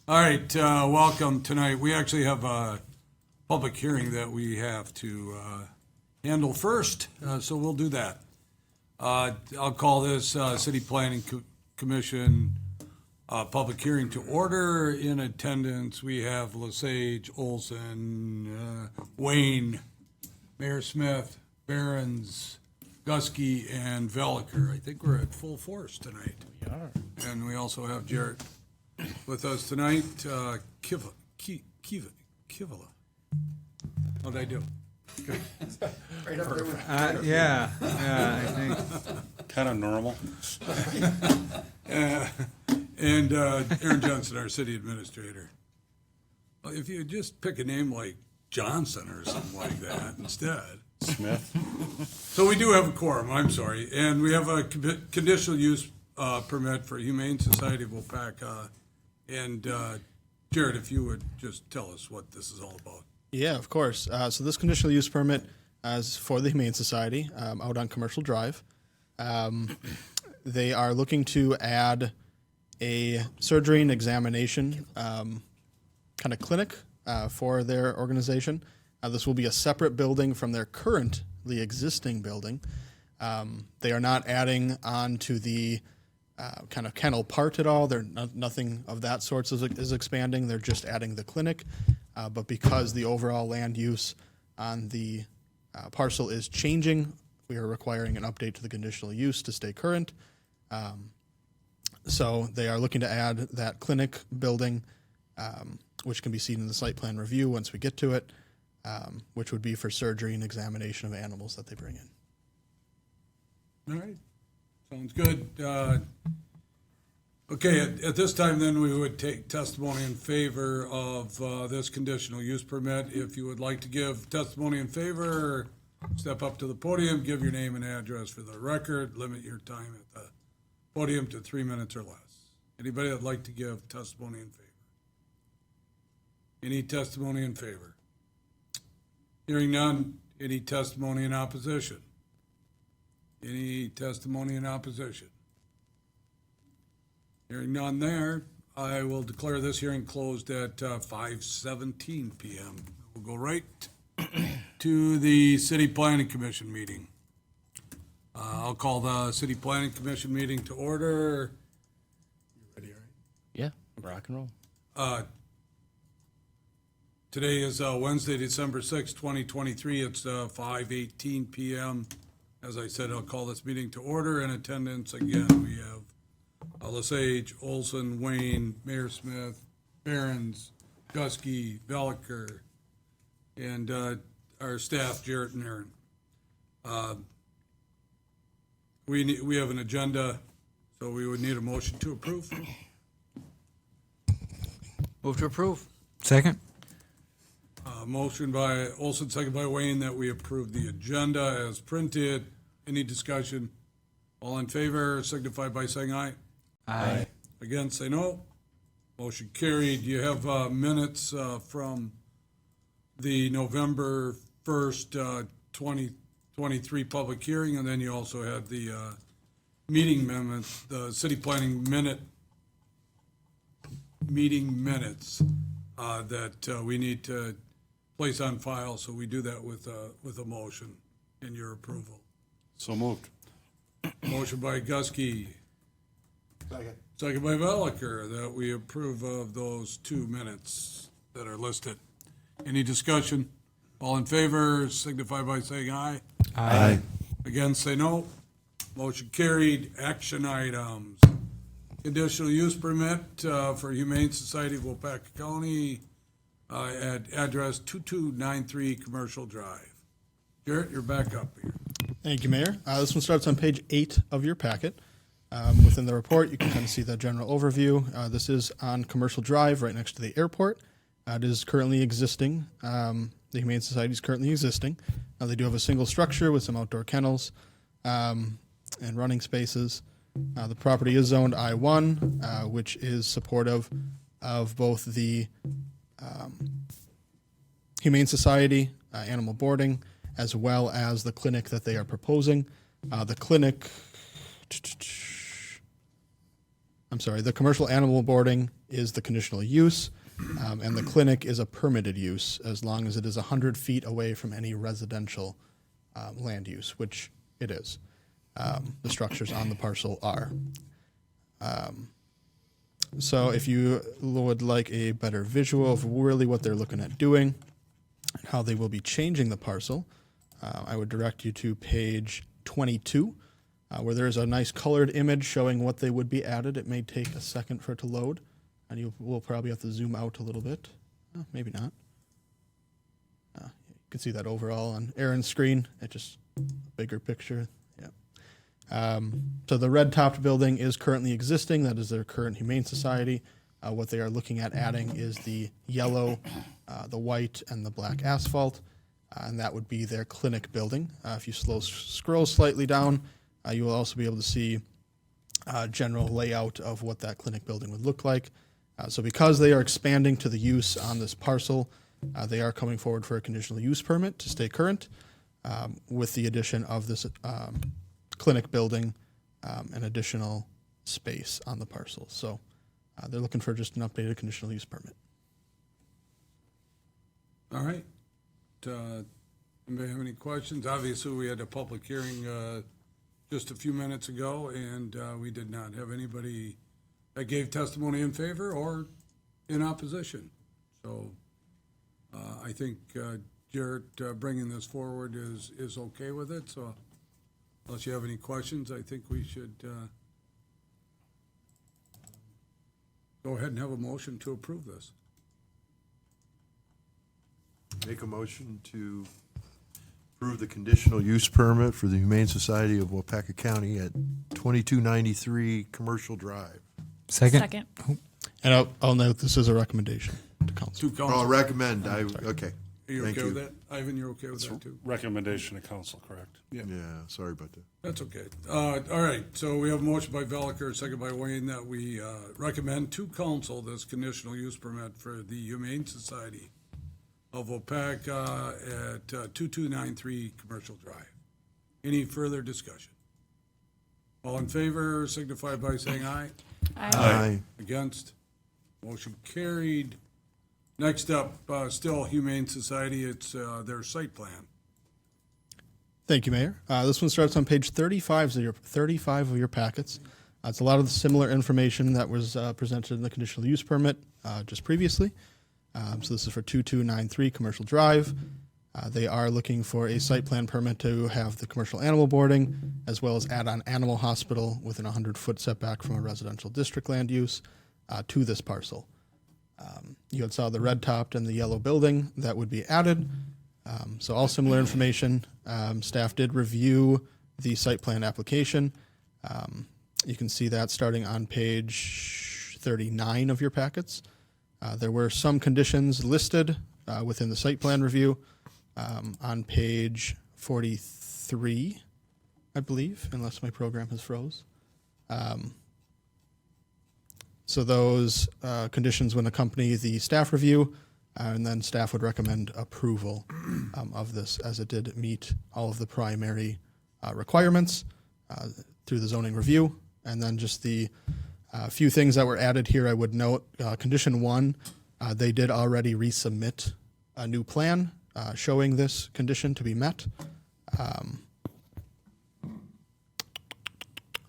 All right, welcome tonight. We actually have a public hearing that we have to handle first, so we'll do that. I'll call this City Planning Commission public hearing to order. In attendance, we have Lesage, Olson, Wayne, Mayor Smith, Behrens, Gusky, and Veliker. I think we're at full force tonight. We are. And we also have Jarrett with us tonight. Kivala. How'd I do? Right up there with Yeah, I think. Kind of normal. And Aaron Johnson, our city administrator. Well, if you just pick a name like Johnson or something like that instead. Smith. So we do have a quorum, I'm sorry, and we have a conditional use permit for Humane Society of Waupaca. And Jared, if you would just tell us what this is all about. Yeah, of course. So this conditional use permit is for the Humane Society out on Commercial Drive. They are looking to add a surgery and examination kind of clinic for their organization. This will be a separate building from their currently existing building. They are not adding on to the kind of kennel part at all. They're nothing of that sort is expanding. They're just adding the clinic. But because the overall land use on the parcel is changing, we are requiring an update to the conditional use to stay current. So they are looking to add that clinic building, which can be seen in the site plan review once we get to it, which would be for surgery and examination of animals that they bring in. All right, sounds good. Okay, at this time then, we would take testimony in favor of this conditional use permit. If you would like to give testimony in favor, step up to the podium, give your name and address for the record, limit your time at the podium to 3 minutes or less. Anybody that'd like to give testimony in favor? Any testimony in favor? Hearing none, any testimony in opposition? Any testimony in opposition? Hearing none there, I will declare this hearing closed at 5:17 p.m. We'll go right to the City Planning Commission meeting. I'll call the City Planning Commission meeting to order. You ready, all right? Yeah, rock and roll. Today is Wednesday, December 6, 2023. It's 5:18 p.m. As I said, I'll call this meeting to order. In attendance, again, we have Lesage, Olson, Wayne, Mayor Smith, Behrens, Gusky, Veliker, and our staff, Jarrett and Aaron. We have an agenda, so we would need a motion to approve. Move to approve. Second. Motion by Olson, second by Wayne, that we approve the agenda as printed. Any discussion? All in favor signify by saying aye. Aye. Against, say no. Motion carried. You have minutes from the November 1st, 2023 public hearing, and then you also had the meeting minutes, the city planning meeting minutes that we need to place on file, so we do that with a motion in your approval. So moved. Motion by Gusky. Second by Veliker, that we approve of those 2 minutes that are listed. Any discussion? All in favor signify by saying aye. Aye. Against, say no. Motion carried. Action items. Conditional use permit for Humane Society of Waupaca County at address 2293 Commercial Drive. Jarrett, you're back up here. Thank you, Mayor. This one starts on page 8 of your packet. Within the report, you can kind of see the general overview. This is on Commercial Drive, right next to the airport. It is currently existing. The Humane Society is currently existing. They do have a single structure with some outdoor kennels and running spaces. The property is zoned I-1, which is supportive of both the Humane Society, animal boarding, as well as the clinic that they are proposing. The clinic I'm sorry, the commercial animal boarding is the conditional use, and the clinic is a permitted use as long as it is 100 feet away from any residential land use, which it is. The structures on the parcel are. So if you would like a better visual of really what they're looking at doing and how they will be changing the parcel, I would direct you to page 22, where there is a nice colored image showing what they would be added. It may take a second for it to load, and you will probably have to zoom out a little bit. Maybe not. You can see that overall on Aaron's screen. It's just a bigger picture. Yeah. So the red-topped building is currently existing. That is their current Humane Society. What they are looking at adding is the yellow, the white, and the black asphalt, and that would be their clinic building. If you scroll slightly down, you will also be able to see general layout of what that clinic building would look like. So because they are expanding to the use on this parcel, they are coming forward for a conditional use permit to stay current with the addition of this clinic building and additional space on the parcel. So they're looking for just an updated conditional use permit. All right. Anybody have any questions? Obviously, we had a public hearing just a few minutes ago, and we did not have anybody that gave testimony in favor or in opposition. So I think Jarrett bringing this forward is okay with it. So unless you have any questions, I think we should go ahead and have a motion to approve this. Make a motion to approve the conditional use permit for the Humane Society of Waupaca County at 2293 Commercial Drive. Second. And I'll note this is a recommendation to council. To council. I'll recommend, okay. Are you Thank okay with you. that? Ivan, you're okay with that too? Recommendation to council, correct? Yeah, sorry about that. That's okay. All right, so we have a motion by Veliker, second by Wayne, that we recommend to council this conditional use permit for the Humane Society of Waupaca at 2293 Commercial Drive. Any further discussion? All in favor signify by saying aye. Aye. Against? Motion carried. Next up, still Humane Society, it's their site plan. Thank you, Mayor. This one starts on page 35 of your packets. It's a lot of the similar information that was presented in the conditional use permit just previously. So this is for 2293 Commercial Drive. They are looking for a site plan permit to have the commercial animal boarding, as well as add on animal hospital within a 100-foot setback from a residential district land use to this parcel. You had saw the red topped and the yellow building that would be added. So all similar information. Staff did review the site plan application. You can see that starting on page 39 of your packets. There were some conditions listed within the site plan review on page 43, I believe, unless my program has froze. So those conditions would accompany the staff review, and then staff would recommend approval of this, as it did meet all of the primary requirements through the zoning review. And then just the few things that were added here, I would note, condition 1, they did already resubmit a new plan showing this condition to be met.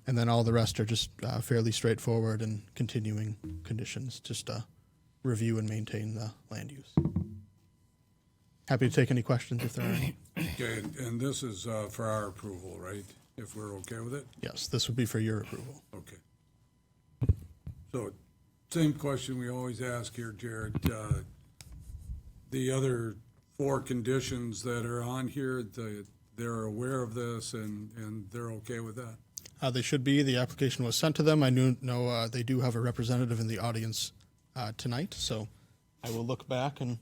And then all the rest are just fairly straightforward and continuing conditions, just review and maintain the land use. Happy to take any questions if there are any. Okay, and this is for our approval, right? If we're okay with it? Yes, this would be for your approval. Okay. So, same question we always ask here, Jared. The other 4 conditions that are on here, they're aware of this and they're okay with that? They should be. The application was sent to them. I know they do have a representative in the audience tonight, so I will look back, and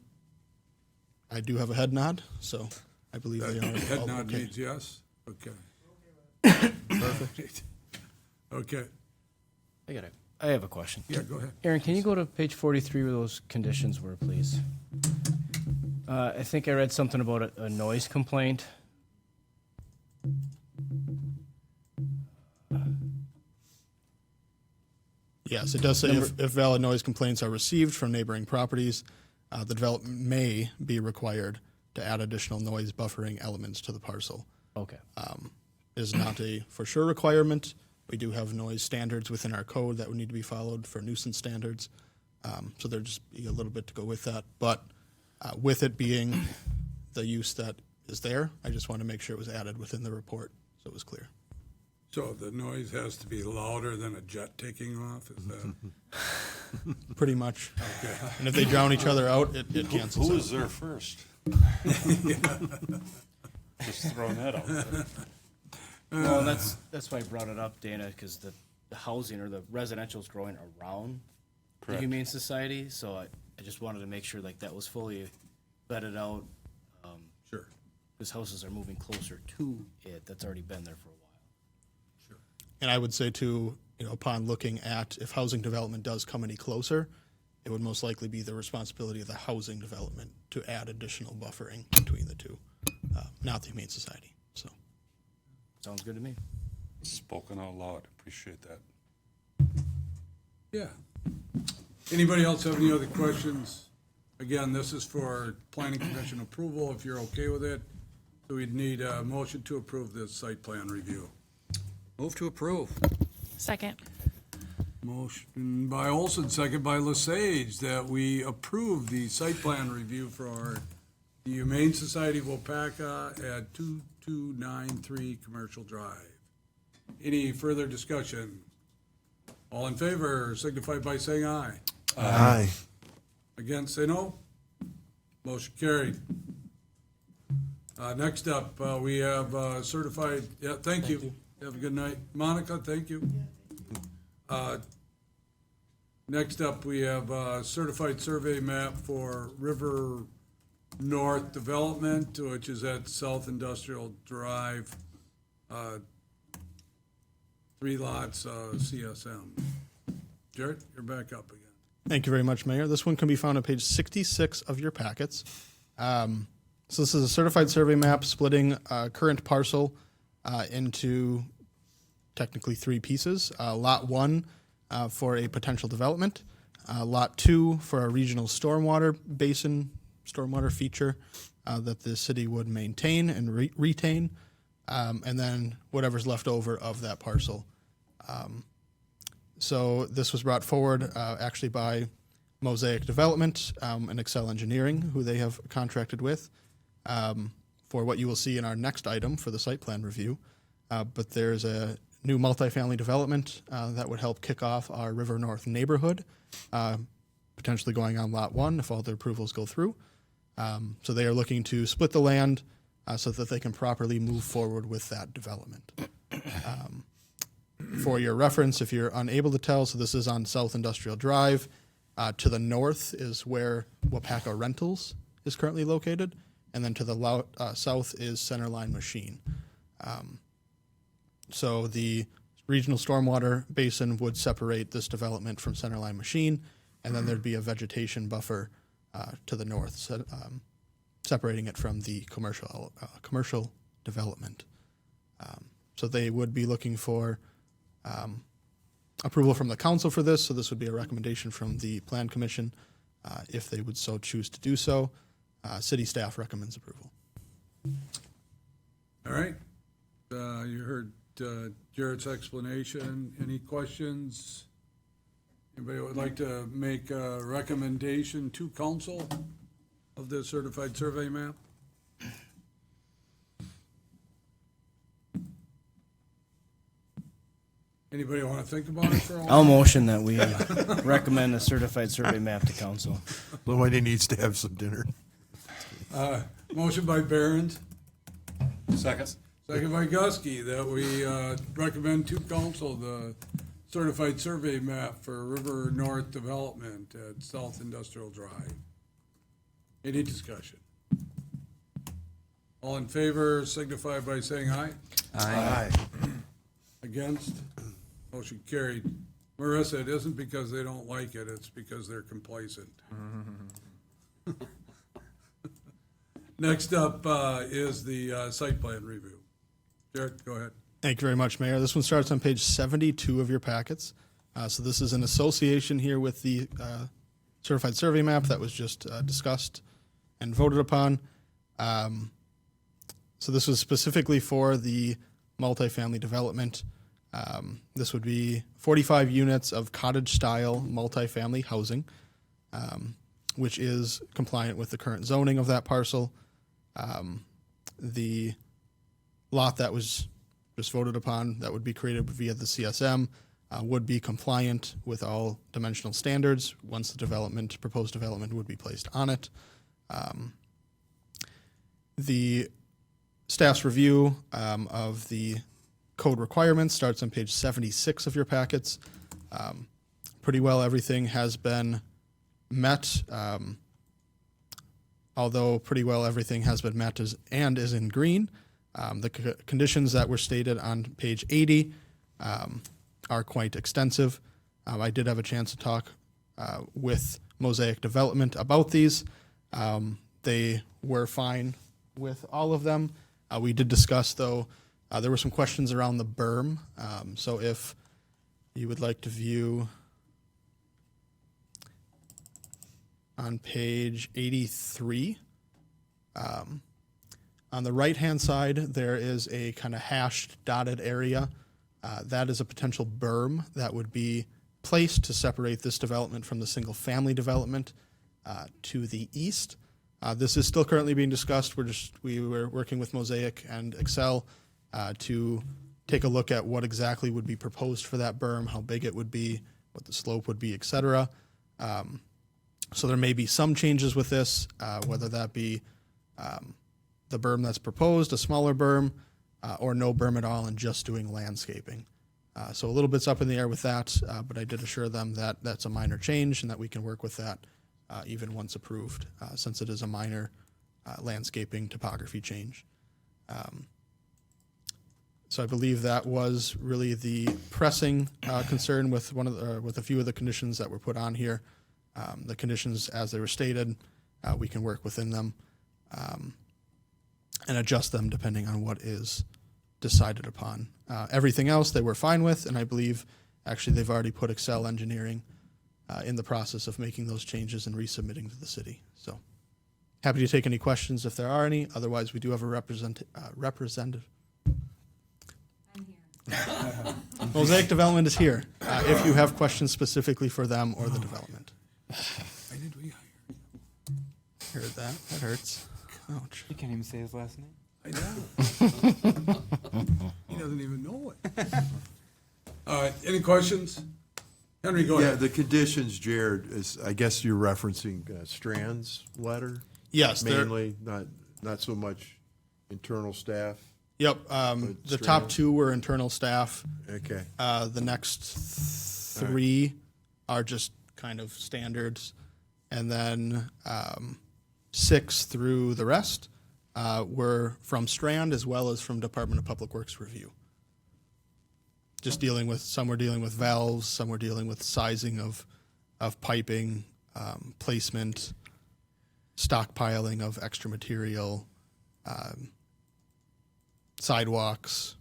I do have a head nod, so I believe they are Head all nod okay. means yes? Okay. Perfect. Okay. I have a question. Yeah, go ahead. Aaron, can you go to page 43 where those conditions were, please? I think I read something about a noise complaint. Yes, it does say if valid noise complaints are received from neighboring properties, the development may be required to add additional noise buffering elements to the parcel. Okay. It is not a for sure requirement. We do have noise standards within our code that would need to be followed for nuisance standards. So there'd just be a little bit to go with that. But with it being the use that is there, I just want to make sure it was added within the report so it was clear. So the noise has to be louder than a jet taking off, is that? Pretty much. Okay. And if they drown each other out, it cancels Who out. was there first? Just throwing that out there. Well, that's why I brought it up, Dana, because the housing or the residential is growing around the Correct. Humane Society, so I just wanted to make sure like that was fully vetted out. Sure. Because houses are moving closer to it, that's already been there for a while. And I would say too, upon looking at if housing development does come any closer, it would most likely be the responsibility of the housing development to add additional buffering between the two, not the Humane Society. So, Sounds good to me. Spoken out loud. Appreciate that. Yeah. Anybody else have any other questions? Again, this is for planning commission approval, if you're okay with it. So we'd need a motion to approve this site plan review. Move to approve. Second. Motion by Olson, second by Lesage, that we approve the site plan review for the Humane Society of Waupaca at 2293 Commercial Drive. Any further discussion? All in favor signify by saying aye. Aye. Against, say no. Motion carried. Next up, we have certified, thank you. Have a good night. Monica, thank you. Next up, we have certified survey map for River North Development, which is at South Industrial Drive, 3 lots, CSM. Jared, you're back up again. thank you very much, Mayor. This one can be found on page 66 of your packets. So this is a certified survey map splitting current parcel into technically 3 pieces. Lot 1 for a potential development, Lot 2 for a regional stormwater basin, stormwater feature that the city would maintain and retain, and then whatever's left over of that parcel. So this was brought forward actually by Mosaic Development and Excel Engineering, who they have contracted with, for what you will see in our next item for the site plan review. But there's a new multifamily development that would help kick off our River North neighborhood, potentially going on Lot 1 if all the approvals go through. So they are looking to split the land so that they can properly move forward with that development. For your reference, if you're unable to tell, so this is on South Industrial Drive. To the north is where Waupaca Rentals is currently located, and then to the south is Centerline Machine. So the regional stormwater basin would separate this development from Centerline Machine, and then thered be a vegetation buffer to the north, separating it from the commercial development. So they would be looking for approval from the council for this, so this would be a recommendation from the Plan Commission if they would so choose to do so. City staff recommends approval. All right. You heard Jared's explanation. Any questions? Anybody would like to make a recommendation to council of the certified survey map? Anybody want to think about it for a while? I'll motion that we recommend a certified survey map to council. Little Whitey needs to have some dinner. Motion by Barron's, Second. second by Gusky, that we recommend to council the certified survey map for River North Development at South Industrial Drive. Any discussion? All in favor signify by saying aye. Aye. Against? Motion carried. Marissa, it isn't because they don't like it, it's because they're complacent. Next up is the site plan review. Jared, go ahead. Thank you very much, Mayor. This one starts on page 72 of your packets. So this is an association here with the certified survey map that was just discussed and voted upon. So this was specifically for the multifamily development. This would be 45 units of cottage-style multifamily housing, which is compliant with the current zoning of that parcel. The lot that was just voted upon that would be created via the CSM would be compliant with all dimensional standards once the proposed development would be placed on it. The staff's review of the code requirements starts on page 76 of your packets. Pretty well everything has been met, although pretty well everything has been met and is in green. The conditions that were stated on page 80 are quite extensive. I did have a chance to talk with Mosaic Development about these. They were fine with all of them. We did discuss, though, there were some questions around the berm. So if you would like to view on page 83, on the right-hand side, there is a kind of hashed dotted area. That is a potential berm that would be placed to separate this development from the single-family development to the east. This is still currently being discussed. We were working with Mosaic and Excel to take a look at what exactly would be proposed for that berm, how big it would be, what the slope would be, et cetera. So there may be some changes with this, whether that be the berm that's proposed, a smaller berm, or no berm at all and just doing landscaping. So a little bit's up in the air with that, but I did assure them that that's a minor change and that we can work with that even once approved, since it is a minor landscaping topography change. So I believe that was really the pressing concern with with a few of the conditions that were put on here. The conditions as they were stated, we can work within them and adjust them depending on what is decided upon. Everything else they were fine with, and I believe actually they've already put Excel Engineering in the process of making those changes and resubmitting to the city. So happy to take any questions if there are any. Otherwise, we do have a representative. Mosaic Development is here if you have questions specifically for them or the development. I did we hire? Heard that. That hurts. Ouch. You can't even say his last name. I know. He doesn't even know it. Any questions? Henry, go Yeah, ahead. the conditions, Jared, is, I guess you're referencing Strand's letter? Yes, they're- Mainly, not so much internal staff? Yep. The top two were internal staff. Okay. The next three are just kind of standards. And then 6 through the rest were from Strand as well as from Department of Public Works review. Just some were dealing with valves, some were dealing with sizing of piping, placement, stockpiling of extra material, sidewalks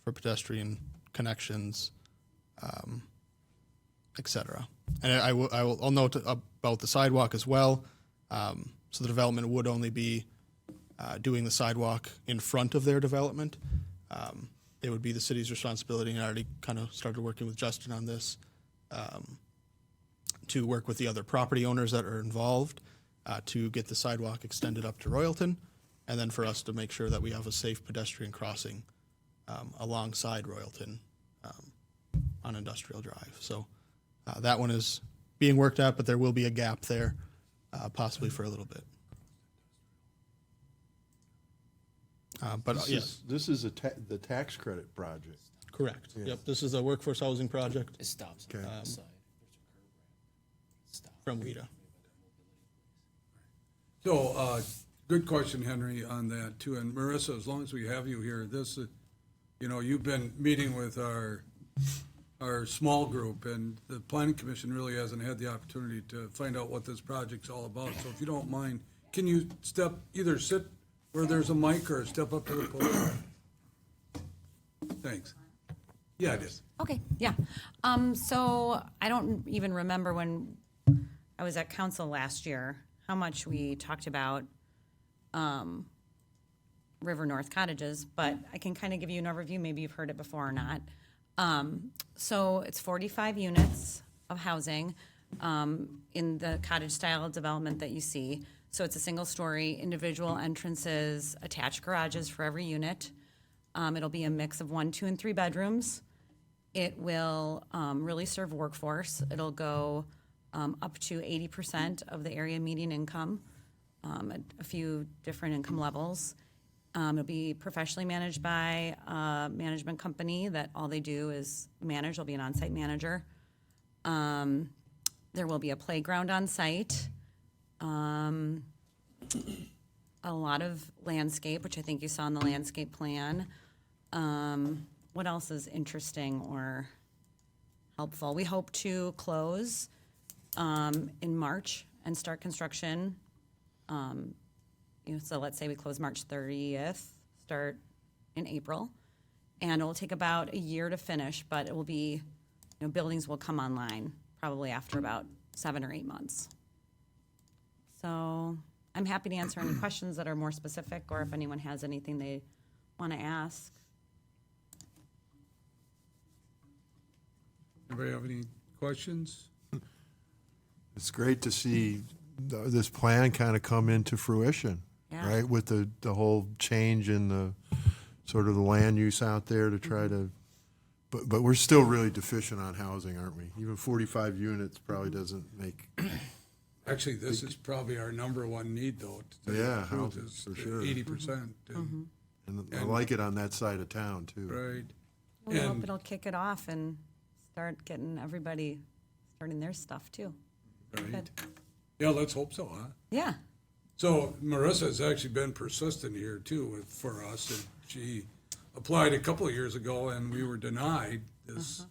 for pedestrian connections, et cetera. And I'll note about the sidewalk as well. So the development would only be doing the sidewalk in front of their development. It would be the city's responsibility, and I already kind of started working with Justin on this, to work with the other property owners that are involved to get the sidewalk extended up to Royalton, and then for us to make sure that we have a safe pedestrian crossing alongside Royalton on Industrial Drive. So that one is being worked at, but there will be a gap there, possibly for a little bit. But yes, This is the tax credit project. correct. Yeah. Yep, this is a workforce housing project It stops Okay. on the side. from WIDA. So, good question, Henry, on that too. And Marissa, as long as we have you here, you've been meeting with our small group, and the planning commission really hasn't had the opportunity to find out what this project's all about. So if you don't mind, can you either sit where there's a mic or step up to the podium? Thanks. Yeah, it is. Okay, yeah. So I don't even remember when I was at council last year, how much we talked about River North cottages, but I can kind of give you an overview. Maybe you've heard it before or not. So it's 45 units of housing in the cottage-style development that you see. So it's a single-story, individual entrances, attached garages for every unit. It'll be a mix of 1, 2, and 3 bedrooms. It will really serve workforce. It'll go up to 80% of the area median income, at a few different income levels. It'll be professionally managed by a management company that all they do is manage. There'll be an on-site manager. There will be a playground on site. A lot of landscape, which I think you saw in the landscape plan. What else is interesting or helpful? We hope to close in March and start construction. So let's say we close March 30th, start in April. And it will take about a year to finish, but it will be, buildings will come online probably after about 7 or 8 months. So I'm happy to answer any questions that are more specific, or if anyone has anything they want to ask. Anybody have any questions? It's great to see this plan kind of come into fruition, Yeah. right? With the whole change in the sort of the land use out there to try to, but we're still really deficient on housing, aren't we? Even 45 units probably doesn't make, Actually, this is probably our number one need, though. to tell you the Yeah, truth, housing, is for sure. 80%. and- and I like it on that side of town too. Right. We hope And- it'll kick it off and start getting everybody starting their stuff too. Right. Good. Yeah, let's hope so, huh? Yeah. So Marissa's actually been persistent here too for us, and she applied a couple of years ago and we were denied this.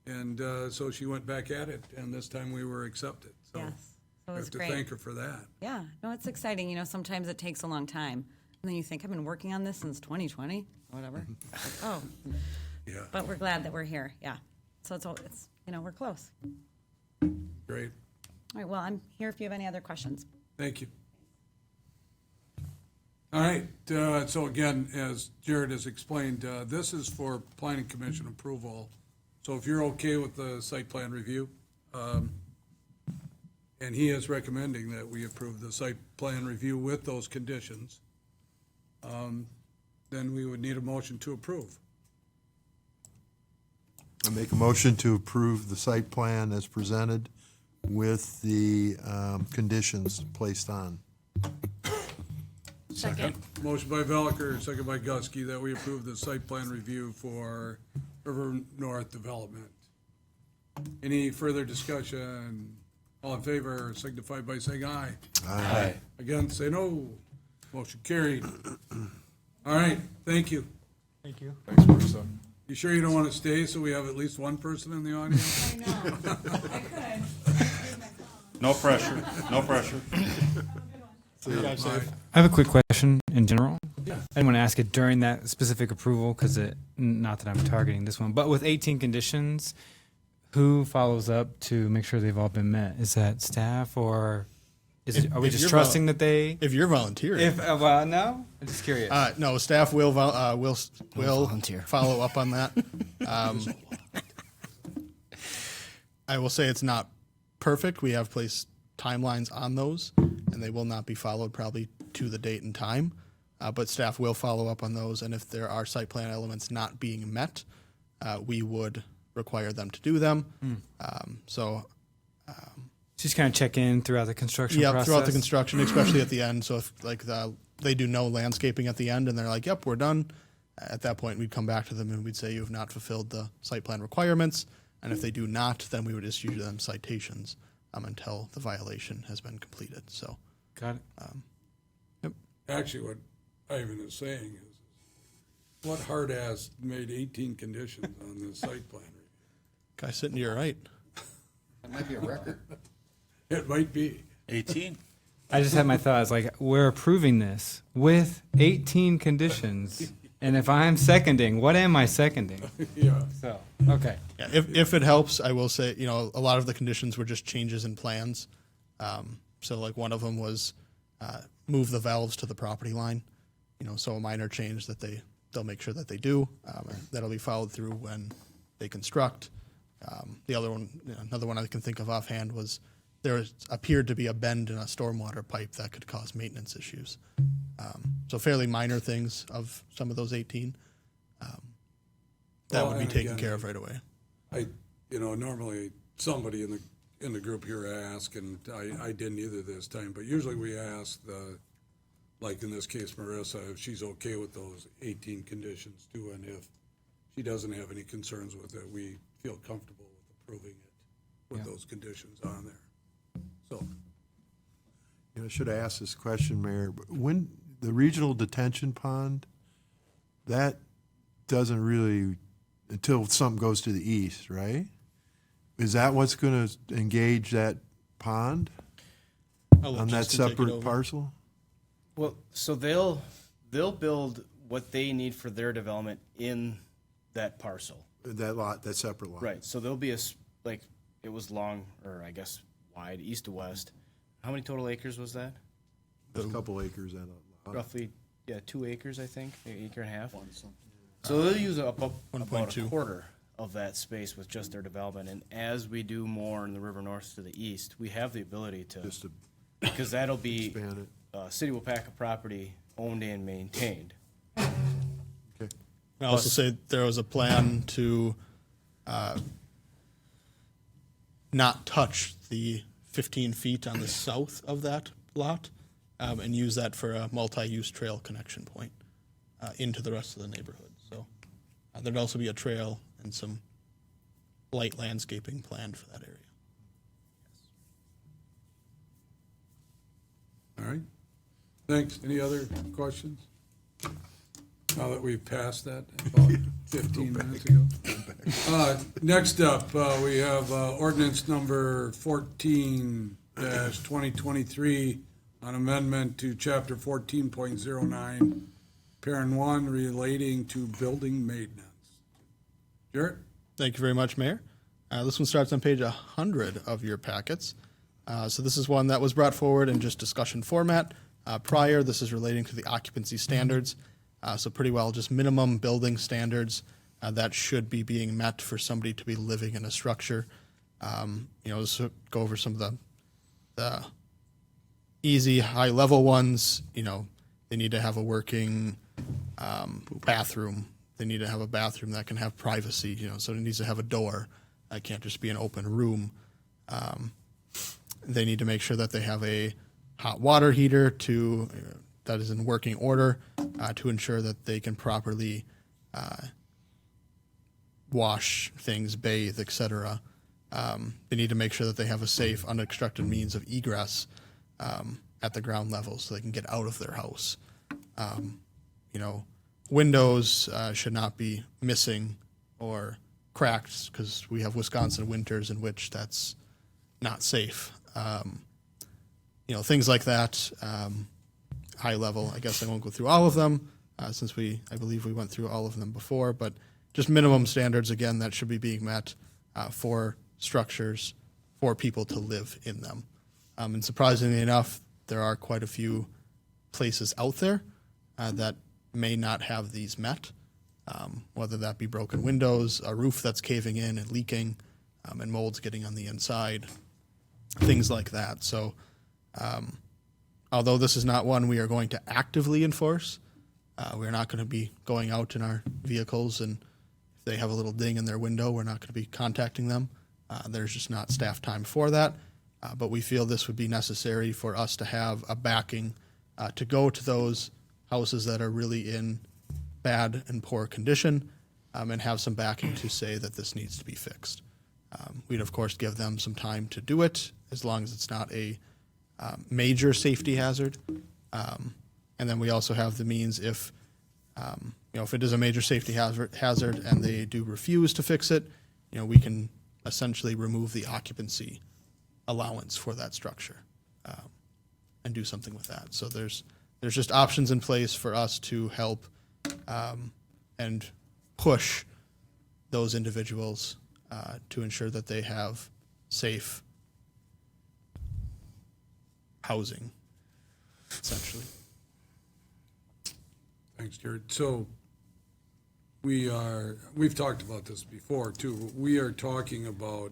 And so she went back at it, and this time we were accepted. So Yes. So I it's have to great. thank her for that. Yeah. No, it's exciting. Sometimes it takes a long time. And then you think, I've been working on this since 2020, whatever. Like, oh, Yeah, but we're glad that we're here. Yeah. So it's we're close. great. All right. Well, I'm here if you have any other questions. Thank you. All right, so again, as Jared has explained, this is for planning commission approval. So if you're okay with the site plan review, and he is recommending that we approve the site plan review with those conditions, then we would need a motion to approve. I make a motion to approve the site plan as presented with the conditions placed on. Second. Motion by Veliker, second by Gusky, that we approve the site plan review for River North Development. Any further discussion? All in favor signify by saying aye. Aye. Again, say no. Motion carried. All right, thank you. Thank you. Thanks, Marissa. You sure you don't want to stay so we have at least one person in the audience? I know. I could. No pressure, no pressure. Drive safe. I have a quick question in general. Yeah. I didn't want to ask it during that specific approval because not that I'm targeting this one, but with 18 conditions, who follows up to make sure they've all been met? Is that staff or are we if just you're trusting that they? If you're volunteering. Well, no, I'm just curious. No, staff will will volunteer. follow up on that. I will say it's not perfect. We have placed timelines on those, and they will not be followed probably to the date and time. But staff will follow up on those, and if there are site plan elements not being met, we would require them to do them. Just kind of check in throughout the construction Yeah, process. throughout the construction, especially at the end. So if they do no landscaping at the end and they're like, "Yep, we're done," at that point we'd come back to them and we'd say you have not fulfilled the site plan requirements. And if they do not, then we would issue them citations until the violation has been completed. So Got it. Actually, what Ivan is saying is, what hard ass made 18 conditions on the site plan review? guy sitting to your right. That might be a record. It might be. 18? I just had my thoughts like we're approving this with 18 conditions. And if I'm seconding, what am I seconding? Yeah. So, okay. Yeah, if it helps, I will say, a lot of the conditions were just changes in plans. So like one of them was move the valves to the property line, so a minor change that they'll make sure that they do. That'll be followed through when they construct. The other one, another one I can think of offhand was appeared to be a bend in a stormwater pipe that could cause maintenance issues. So fairly minor things of some of those 18 that Well, would be and taken again, care of right away. Normally somebody in the group here asks, and I didn't either this time, but usually we ask like in this case, Marissa, if she's okay with those 18 conditions too, and if she doesn't have any concerns with it, we feel comfortable with approving it with those conditions on there. So, I should have asked this question, Mayor, but when the regional detention pond, that doesn't really, until something goes to the east, right? Is that what's going to engage that pond I'll let on that Justin take it separate over. parcel? Well, so they'll build what they need for their development in that parcel. That lot, that separate lot? Right, so there'll be like, it was long, or I guess wide, east to west. How many total acres was that? There's a couple acres that lot. Roughly, 2 acres, I think, an acre and a half. So they'll use about a 1.2. quarter of that space with just their development. And as we do more in the river north to the east, we have the ability to, Just to because that'll be expand it. City of Waupaca property owned and maintained. Okay. I also say there was a plan to not touch the 15 feet on the south of that lot and use that for a multi-use trail connection point into the rest of the neighborhood. So there'd also be a trail and some light landscaping planned for that area. all right. Thanks. Any other questions? Now that we've passed that about 15 minutes ago. Next up, we have ordinance number 14-2023 on amendment to chapter 14.09, parent 1 relating to building maintenance. Jarrett? Thank you very much, Mayor. This one starts on page 100 of your packets. So this is one that was brought forward in just discussion format prior. This is relating to the occupancy standards. So pretty well just minimum building standards that should be being met for somebody to be living in a structure. Just go over some of the easy high-level ones. They need to have a working bathroom. They need to have a bathroom that can have privacy, so it needs to have a door. It can't just be an open room. They need to make sure that they have a hot water heater that is in working order to ensure that they can properly wash things, bathe, etc. They need to make sure that they have a safe, unobstructed means of egress at the ground level so they can get out of their house. Windows should not be missing or cracked because we have Wisconsin winters in which that's not safe. Things like that, high level. I guess I won't go through all of them since I believe we went through all of them before, but just minimum standards, again, that should be being met for structures for people to live in them. And surprisingly enough, there are quite a few places out there that may not have these met, whether that be broken windows, a roof that's caving in and leaking, and molds getting on the inside, things like that. So although this is not one we are going to actively enforce, we're not going to be going out in our vehicles, and if they have a little ding in their window, we're not going to be contacting them. There's just not staff time for that. But we feel this would be necessary for us to have a backing to go to those houses that are really in bad and poor condition and have some backing to say that this needs to be fixed. We'd, of course, give them some time to do it as long as it's not a major safety hazard. And then we also have the means if it is a major safety hazard and they do refuse to fix it, we can essentially remove the occupancy allowance for that structure and do something with that. So there's just options in place for us to help and push those individuals to ensure that they have safe housing, essentially. Thanks, Jared. So we've talked about this before too. We are talking about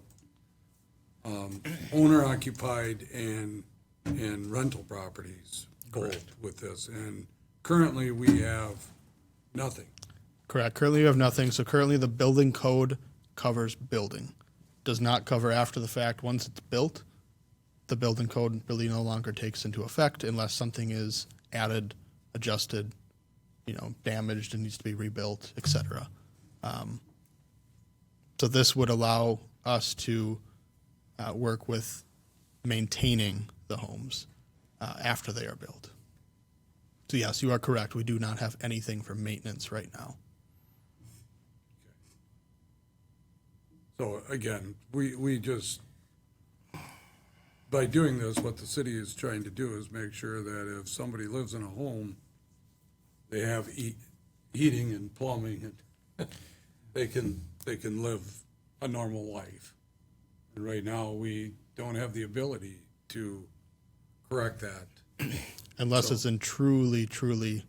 owner occupied and rental properties both with this. And currently we have nothing. Correct. Currently, you have nothing. So currently, the building code covers building, does not cover after the fact. Once it's built, the building code really no longer takes into effect unless something is added, adjusted, damaged and needs to be rebuilt, etc. So this would allow us to work with maintaining the homes after they are built. So yes, you are correct. We do not have anything for maintenance right now. So again, we just, by doing this, what the city is trying to do is make sure that if somebody lives in a home, they have heating and plumbing, and they can live a normal life. And right now, we don't have the ability to correct that. Unless it's in truly, truly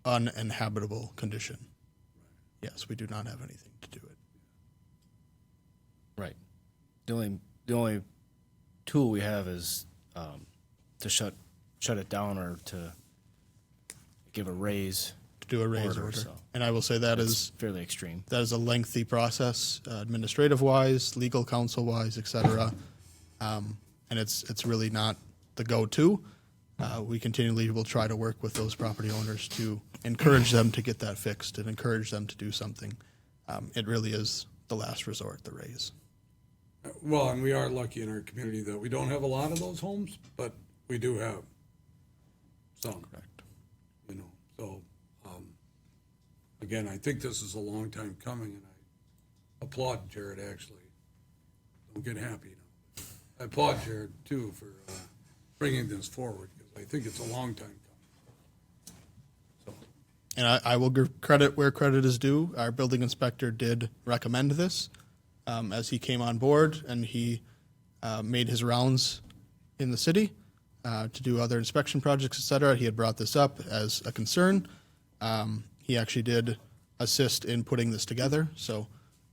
uninhabitable condition. Yes, we do not have anything to do it. Right. The only tool we have is to shut it down or to give a raise. To do a raise Order, order. so. And I will say that is Fairly extreme. a lengthy process, administrative-wise, legal counsel-wise, et cetera. And it's really not the go-to. We continually will try to work with those property owners to encourage them to get that fixed and encourage them to do something. It really is the last resort, the raise. Well, and we are lucky in our community that we don't have a lot of those homes, but we do have some. Correct. So, again, I think this is a long time coming, and I applaud Jared, actually. Don't get happy now. I applaud Jared, too, for bringing this forward, because I think it's a long time coming. So, And I will give credit where credit is due. Our building inspector did recommend this as he came on board and he made his rounds in the city to do other inspection projects, et cetera. He had brought this up as a concern. He actually did assist in putting this together, so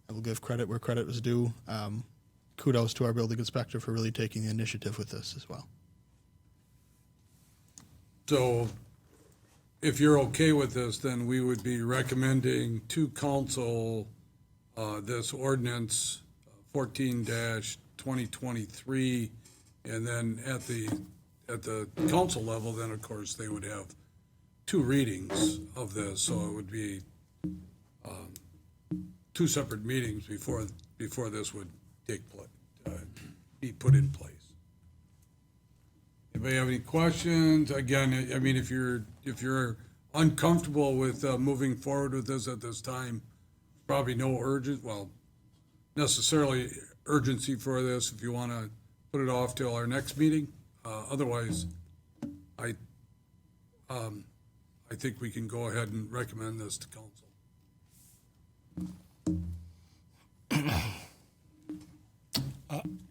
I will give credit where credit was due. Kudos to our building inspector for really taking the initiative with this as well. So if you're okay with this, then we would be recommending to council this ordinance 14-2023, and then at the council level, then of course they would have two readings of this, so it would be two separate meetings before this would be put in place. Anybody have any questions? Again, I mean, if you're uncomfortable with moving forward with this at this time, probably no necessarily urgency for this if you want to put it off till our next meeting. Otherwise, I think we can go ahead and recommend this to council.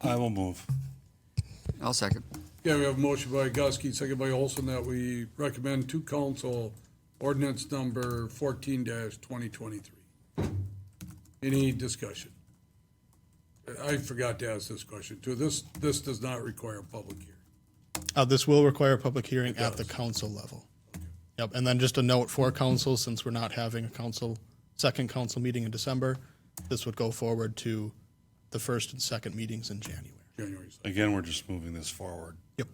I will move. I'll second. Yeah, we have a motion by Gusky, second by Olson, that we recommend to council ordinance number 14-2023. Any discussion? I forgot to ask this question too. This does not require a public hearing. This will require a public hearing It at the does. council level. Yep, and then just a note for council, since we're not having a second council meeting in December, this would go forward to the first and second meetings in January. January 2nd. Again, we're just moving this forward. Yep.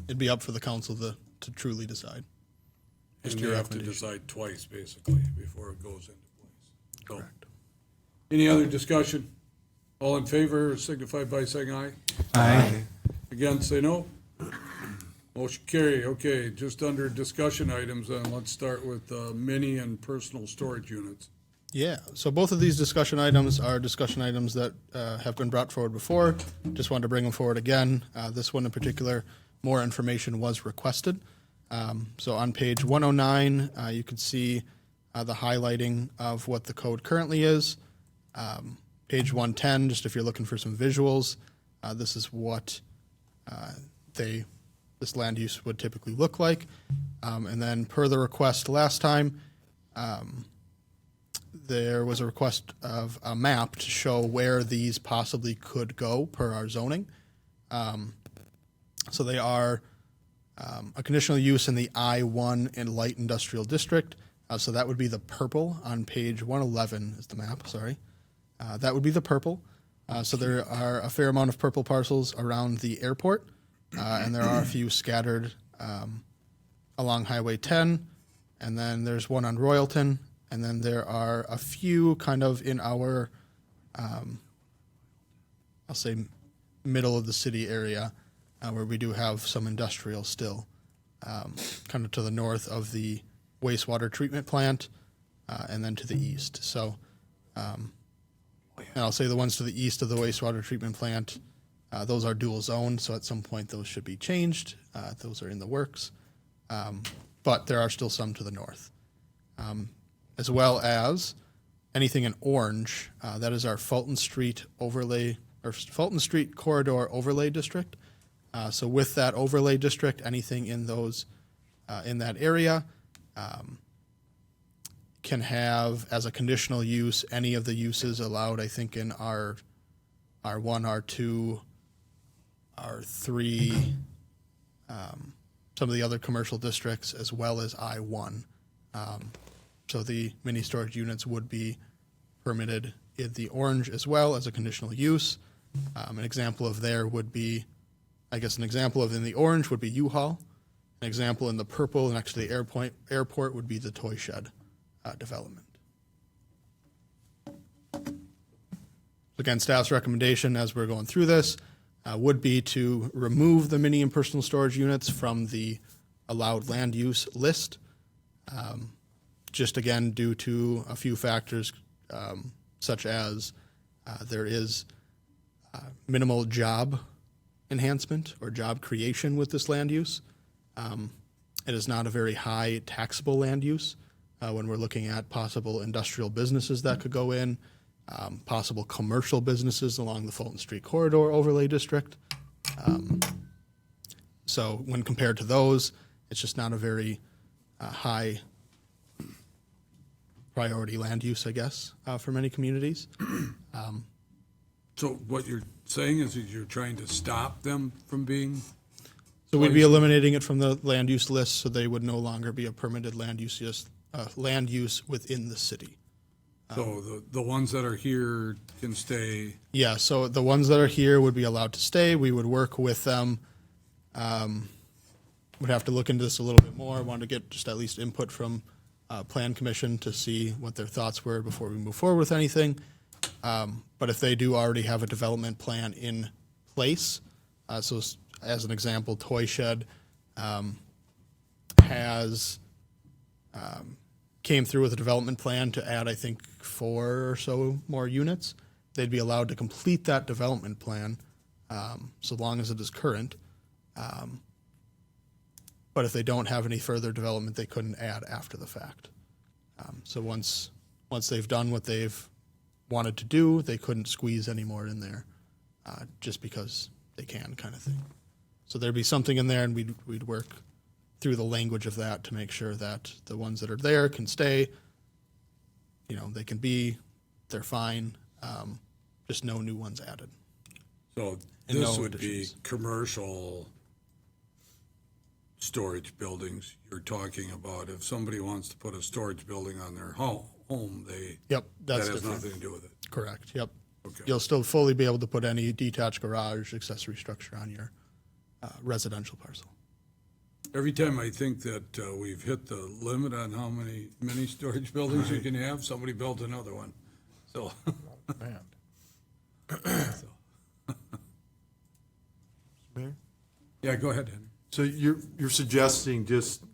It'd be up for the council to truly decide. And Just you your have to recommendation. decide twice, basically, before it goes into place. So, Correct. any other discussion? All in favor signify by saying aye. Aye. Against, say no. Motion carry. Okay, just under discussion items, then let's start with mini and personal storage units. Yeah, so both of these discussion items are discussion items that have been brought forward before. Just wanted to bring them forward again. This one in particular, more information was requested. So on page 109, you can see the highlighting of what the code currently is. Page 110, just if you're looking for some visuals, this is what this land use would typically look like. And then per the request last time, there was a request of a map to show where these possibly could go per our zoning. So they are a conditional use in the I-1 in light industrial district. So that would be the purple on page 111 is the map, sorry. That would be the purple. So there are a fair amount of purple parcels around the airport, and there are a few scattered along Highway 10, and then there's one on Royalton, and then there are a few kind of in our, I'll say, middle of the city area, where we do have some industrial still, kind of to the north of the wastewater treatment plant, and then to the east. So, and I'll say the ones to the east of the wastewater treatment plant, those are dual zoned, so at some point those should be changed. Those are in the works. But there are still some to the north. As well as anything in orange, that is our Fulton Street overlay, or Fulton Street corridor overlay district. So with that overlay district, anything in those, in that area, can have as a conditional use any of the uses allowed, I think, in R1, R2, R3, some of the other commercial districts, as well as I1. So the mini storage units would be permitted in the orange as well as a conditional use. An example of there would be, I guess an example of in the orange would be U-Haul. An example in the purple next to the airport would be the toy shed development. Again, staff's recommendation as we're going through this would be to remove the mini and personal storage units from the allowed land use list. Just again, due to a few factors, such as there is minimal job enhancement or job creation with this land use. It is not a very high taxable land use when we're looking at possible industrial businesses that could go in, possible commercial businesses along the Fulton Street corridor overlay district. So when compared to those, it's just not a very high priority land use, I guess, for many communities. So what you're saying is that you're trying to stop them from being, So we'd be eliminating it from the land use list, so they would no longer be a permitted land use within the city. so the ones that are here can stay? Yeah, so the ones that are here would be allowed to stay. We would work with them. Would have to look into this a little bit more. Want to get just at least input from Plan Commission to see what their thoughts were before we move forward with anything. But if they do already have a development plan in place, so as an example, Toy Shed has came through with a development plan to add, I think, 4 or so more units. They'd be allowed to complete that development plan so long as it is current. But if they don't have any further development, they couldn't add after the fact. So once they've done what they've wanted to do, they couldn't squeeze any more in there just because they can, kind of thing. So there'd be something in there, and we'd work through the language of that to make sure that the ones that are there can stay. You know, they can be, they're fine. Just no new ones added. So And this no would be additions. commercial storage buildings you're talking about. If somebody wants to put a storage building on their home, Yep, that that's has different. nothing to do with it. Correct, yep. Okay. You'll still fully be able to put any detached garage, accessory structure on your residential parcel. Every time I think that we've hit the limit on how many mini storage buildings you can have, somebody built another one. So, Mayor? yeah, go ahead, Henry. So you're suggesting just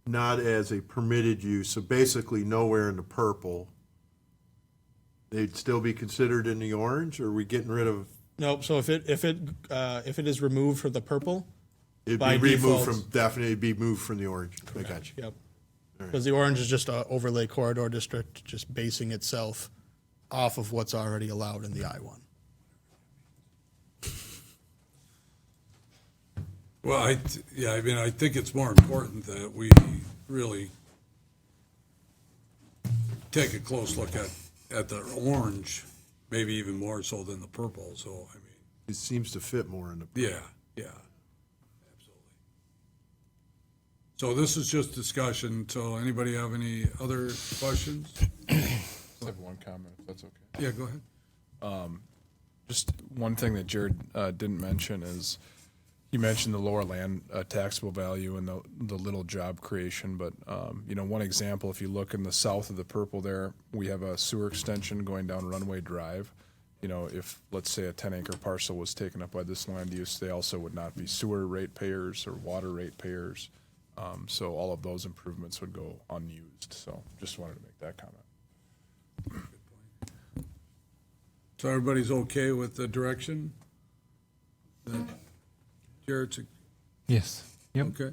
not as a permitted use, so basically nowhere in the purple. They'd still be considered in the orange, or are we getting rid of? Nope, so if it is removed from the purple, It'd By be removed default. from, definitely be moved from the orange. I got you. yep. Because the orange is just a overlay corridor district, just basing itself off of what's already allowed in the I-1. Well, I think it's more important that we really take a close look at the orange, maybe even more so than the purple, so, I mean, It seems to fit more in the. yeah, absolutely. So this is just discussion, so anybody have any other questions? I have one comment, if that's okay. Yeah, go ahead. Just one thing that Jared didn't mention is, he mentioned the lower land taxable value and the little job creation, but, one example, if you look in the south of the purple there, we have a sewer extension going down Runway Drive. If, let's say, a 10-acre parcel was taken up by this land use, they also would not be sewer ratepayers or water ratepayers. So all of those improvements would go unused. So just wanted to make that comment. So everybody's okay with the direction? That Jared's, Yes. Yep. okay?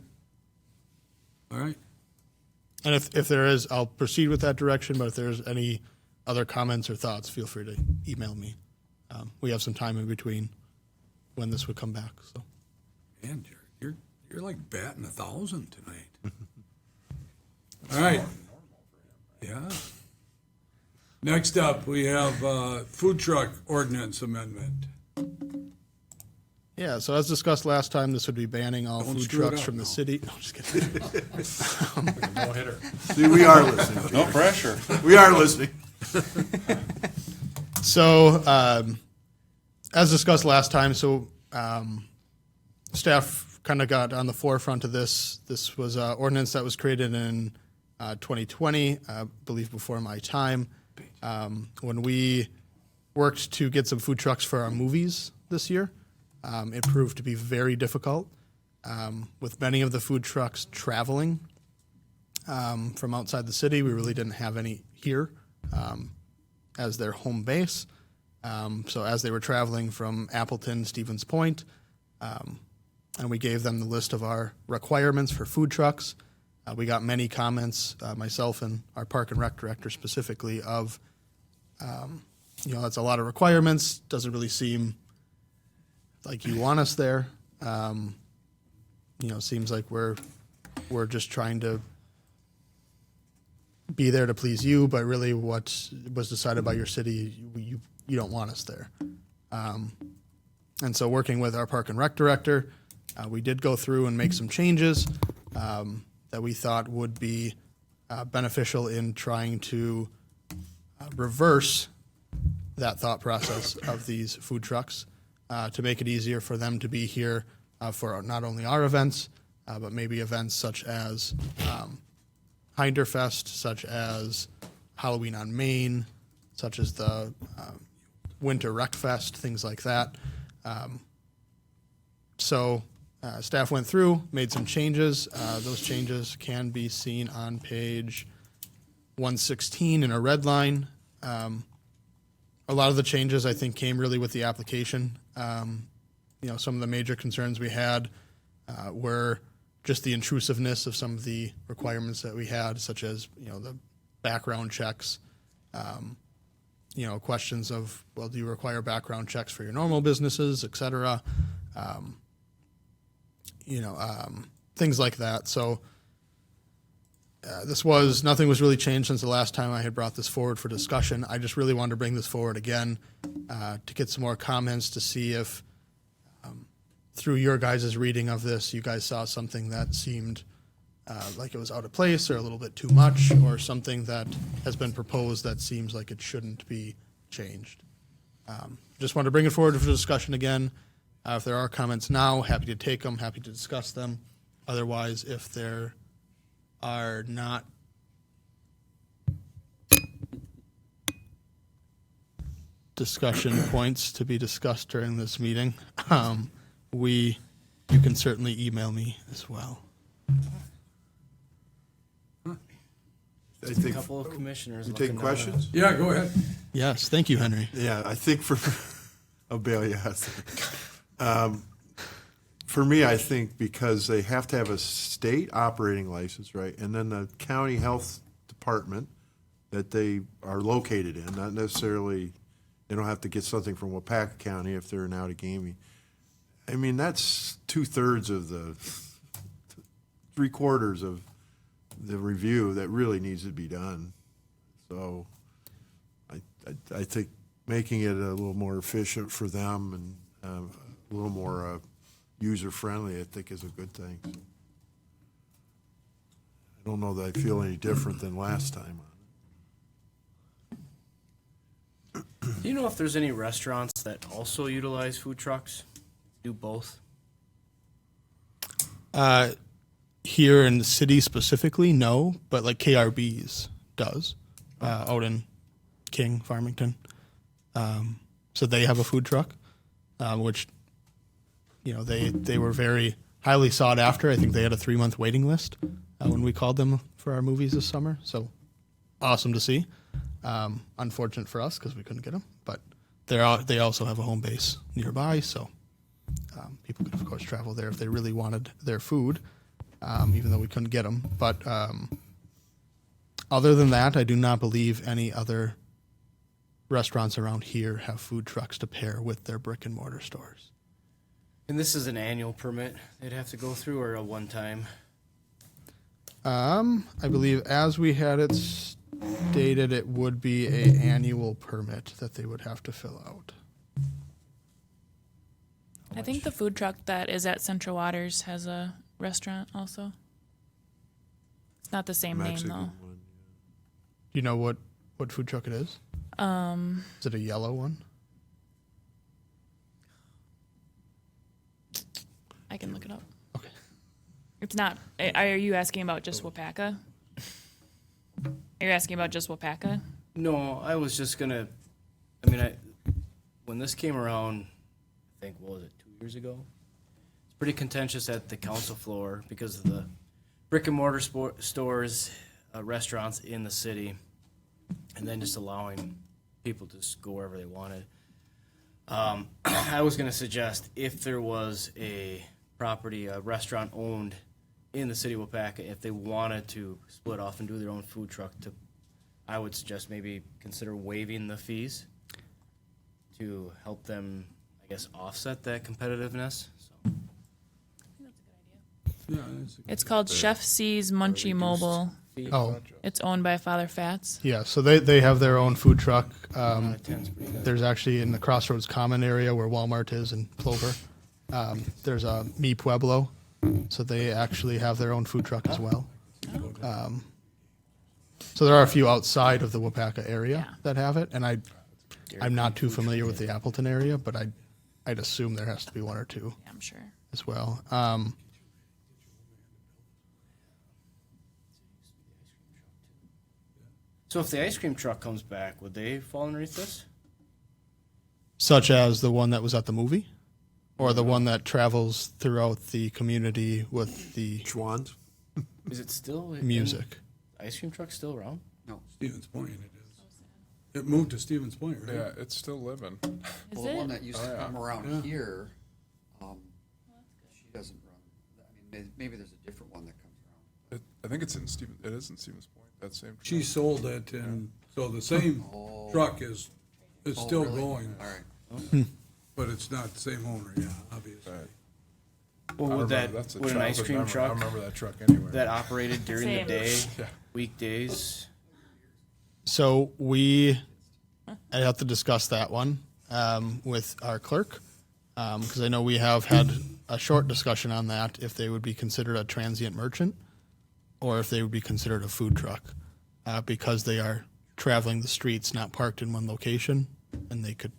All right, And if there is, I'll proceed with that direction, but if there's any other comments or thoughts, feel free to email me. We have some time in between when this would come back, so. man, Jared, you're like batting 1,000 tonight. All right. Yeah. Next up, we have food truck ordinance amendment. Yeah, so as discussed last time, this would be banning all Don't food screw it trucks up, from the no. city. No, just kidding. No hitter. See, we are listening. No pressure. We are listening. So, as discussed last time, staff kind of got on the forefront of this. This was an ordinance that was created in 2020, I believe before my time, when we worked to get some food trucks for our movies this year. It proved to be very difficult, with many of the food trucks traveling from outside the city. We really didn't have any here as their home base. So as they were traveling from Appleton, Stevens Point, and we gave them the list of our requirements for food trucks. We got many comments, myself and our Park and Rec director specifically, of, that's a lot of requirements, doesn't really seem like you want us there. Seems like we're just trying to be there to please you, but really what was decided by your city, you don't want us there. And so working with our Park and Rec director, we did go through and make some changes that we thought would be beneficial in trying to reverse that thought process of these food trucks to make it easier for them to be here for not only our events, but maybe events such as Hinderfest, such as Halloween on Main, such as the Winter Rec Fest, things like that. So staff went through, made some changes. Those changes can be seen on page 116 in a red line. A lot of the changes, I think, came really with the application. Some of the major concerns we had were just the intrusiveness of some of the requirements that we had, such as, the background checks, questions of, well, do you require background checks for your normal businesses, et cetera? Things like that. So nothing was really changed since the last time I had brought this forward for discussion. I just really wanted to bring this forward again to get some more comments to see if, through your guys' reading of this, you guys saw something that seemed like it was out of place or a little bit too much, or something that has been proposed that seems like it shouldn't be changed. Just wanted to bring it forward for discussion again. If there are comments now, happy to take them, happy to discuss them. Otherwise, if there are not discussion points to be discussed during this meeting, you can certainly email me as well. I A think, couple of commissioners. you looking take down questions? Yeah, go ahead. Yes, thank you, Henry. Yeah, I think I'll bail you out. for me, I think because they have to have a state operating license, right? And then the county health department that they are located in, not necessarily, they don't have to get something from Waupaca County if they're an out-of-gaming. I mean, that's 2/3 of the, 3/4 of the review that really needs to be done. So I think making it a little more efficient for them and a little more user-friendly, I think is a good thing. I don't know that I feel any different than last time. Do you know if there's any restaurants that also utilize food trucks? Do both? Here in the city specifically, no, but like KRB's does, out in King, Farmington. So they have a food truck, which, you know, they were very highly sought after. I think they had a 3-month waiting list when we called them for our movies this summer. So awesome to see. Unfortunate for us because we couldn't get them, but they also have a home base nearby, so people could of course travel there if they really wanted their food, even though we couldn't get them. But other than that, I do not believe any other restaurants around here have food trucks to pair with their brick and mortar stores. And this is an annual permit they'd have to go through, or a one-time? I believe as we had it stated, it would be a annual permit that they would have to fill out. I think the food truck that is at Central Waters has a restaurant also. It's not the same name Mexican though. one. Do you know what food truck it is? Is it a yellow one? I can look it up. Okay. It's not. Are you asking about just Waupaca? Are you asking about just Waupaca? No, I was just gonna. I mean, when this came around, I think what was it, 2 years ago? It's pretty contentious at the council floor because of the brick and mortar stores, restaurants in the city, and then just allowing people to just go wherever they wanted. I was gonna suggest if there was a property, a restaurant owned in the city of Waupaca, if they wanted to split off and do their own food truck, I would suggest maybe consider waiving the fees to help them, I guess, offset that competitiveness. So. Yeah, that's a- It's called Chef C's Munchie Mobile. Oh, It's owned by Father Fats. yeah. So they have their own food truck. Ten's pretty good. There's actually in the Crossroads Common area where Walmart is in Plover. There's a Mi Pueblo, so they actually have their own food truck as well. So there are a few outside of the Waupaca area Yeah. that have it, and I'm not too familiar with the Appleton area, but I'd assume there has to be one or two Yeah, I'm sure. as well. So if the ice cream truck comes back, would they fall underneath this? Such as the one that was at the movie, or the one that travels throughout the community with the Schwann's? Is it still music. Ice cream truck still around? Stevens Point it is. It moved to Stevens Point, right? Yeah, it's still living. Is Well, the one it? that used to come around here, she doesn't run. I mean, maybe there's a different one that comes around. I think it's in Stevens. It is in Stevens Point. That same. truck. She sold it, and so the same truck is Oh, still really? going, All right. but it's not the same owner, yeah, obviously. Right. Well, I would remember that's a would an ice childhood cream memory. I truck remember that truck anyway. that operated during the Same. day, Yeah. weekdays? So I have to discuss that one with our clerk, because I know we have had a short discussion on that, if they would be considered a transient merchant or if they would be considered a food truck, because they are traveling the streets, not parked in one location, and they could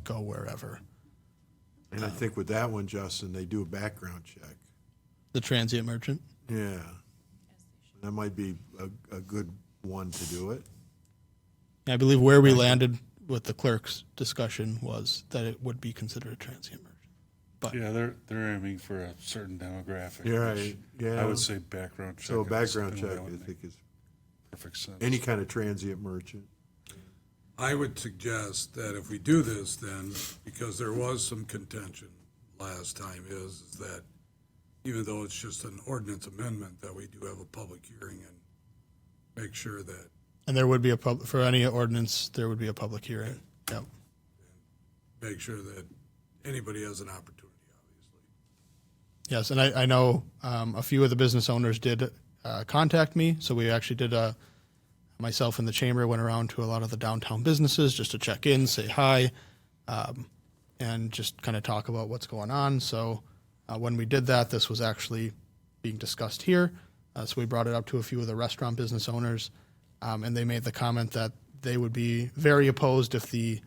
go wherever. And I think with that one, Justin, they do a background check. The transient merchant? Yeah. That might be a good one to do it. I believe where we landed with the clerk's discussion was that it would be considered a transient merchant. But Yeah, they're aiming for a certain demographic. Yeah, which right. Yeah. I would say background check. So a is background something check, that would I make think, is perfect sense. any kind of transient merchant. I would suggest that if we do this, then, because there was some contention last time, is that even though it's just an ordinance amendment, that we do have a public hearing and make sure that, And there would be for any ordinance, there would be a public hearing. Yep. make sure that anybody has an opportunity, obviously. Yes, and I know a few of the business owners did contact me, so we actually did myself and the chamber went around to a lot of the downtown businesses just to check in, say hi, and just kind of talk about what's going on. So when we did that, this was actually being discussed here. So we brought it up to a few of the restaurant business owners, and they made the comment that they would be very opposed if the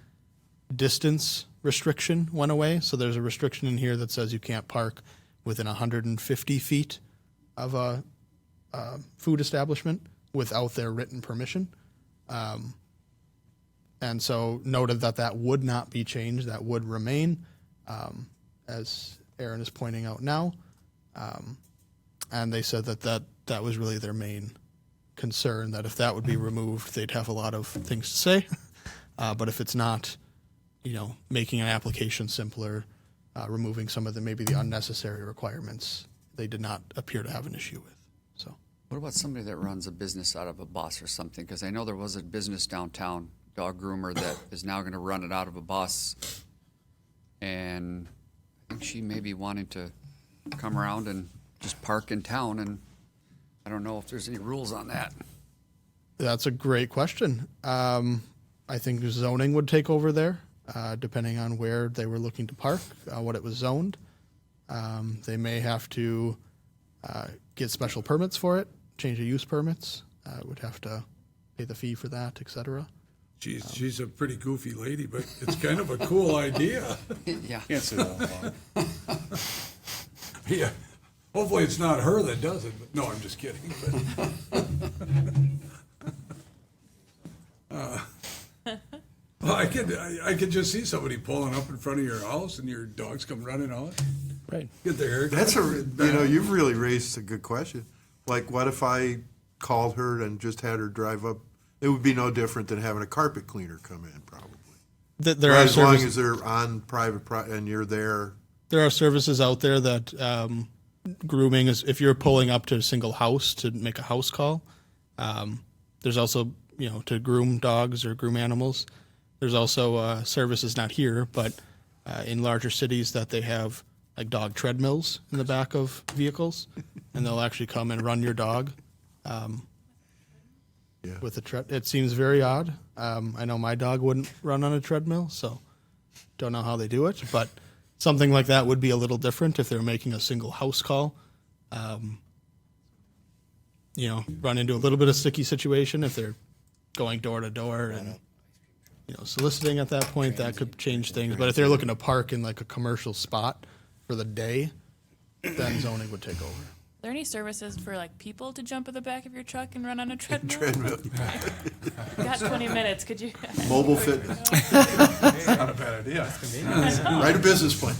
distance restriction went away. So there's a restriction in here that says you can't park within 150 feet of a food establishment without their written permission. And so noted that that would not be changed, that would remain, as Aaron is pointing out now. And they said that was really their main concern, that if that would be removed, they'd have a lot of things to say. But if it's not, making an application simpler, removing some of maybe the unnecessary requirements, they did not appear to have an issue with. So. What about somebody that runs a business out of a bus or something? Because I know there was a business downtown, dog groomer, that is now going to run it out of a bus. And I think she may be wanting to come around and just park in town, and I don't know if there's any rules on that. That's a great question. I think zoning would take over there, depending on where they were looking to park, what it was zoned. They may have to get special permits for it, change of use permits. Would have to pay the fee for that, et cetera. She's a pretty goofy lady, but it's kind of a cool idea. Yeah. Can't say that out loud. Yeah. Hopefully it's not her that does it, but no, I'm just kidding. Well, I could just see somebody pulling up in front of your house and your dogs come running out. Right. Get their hair. That's you've really raised a good question. Like, what if I called her and just had her drive up? It would be no different than having a carpet cleaner come in, probably. There Right, are as long services, as they're on private and you're there. there are services out there that grooming is, if you're pulling up to a single house to make a house call. There's also, to groom dogs or groom animals. There's also services, not here, but in larger cities, that they have like dog treadmills in the back of vehicles, and they'll actually come and run your dog with a tread. It seems very odd. I know my dog wouldn't run on a treadmill, so don't know how they do it, but something like that would be a little different if they're making a single house call. Run into a little bit of sticky situation if they're going door to door and soliciting at that point, that could change things. But if they're looking to park in like a commercial spot for the day, then zoning would take over. Are there any services for like people to jump in the back of your truck and run on a treadmill? You got 20 minutes. Could you? Mobile fitness. Not a bad idea. Write a business plan.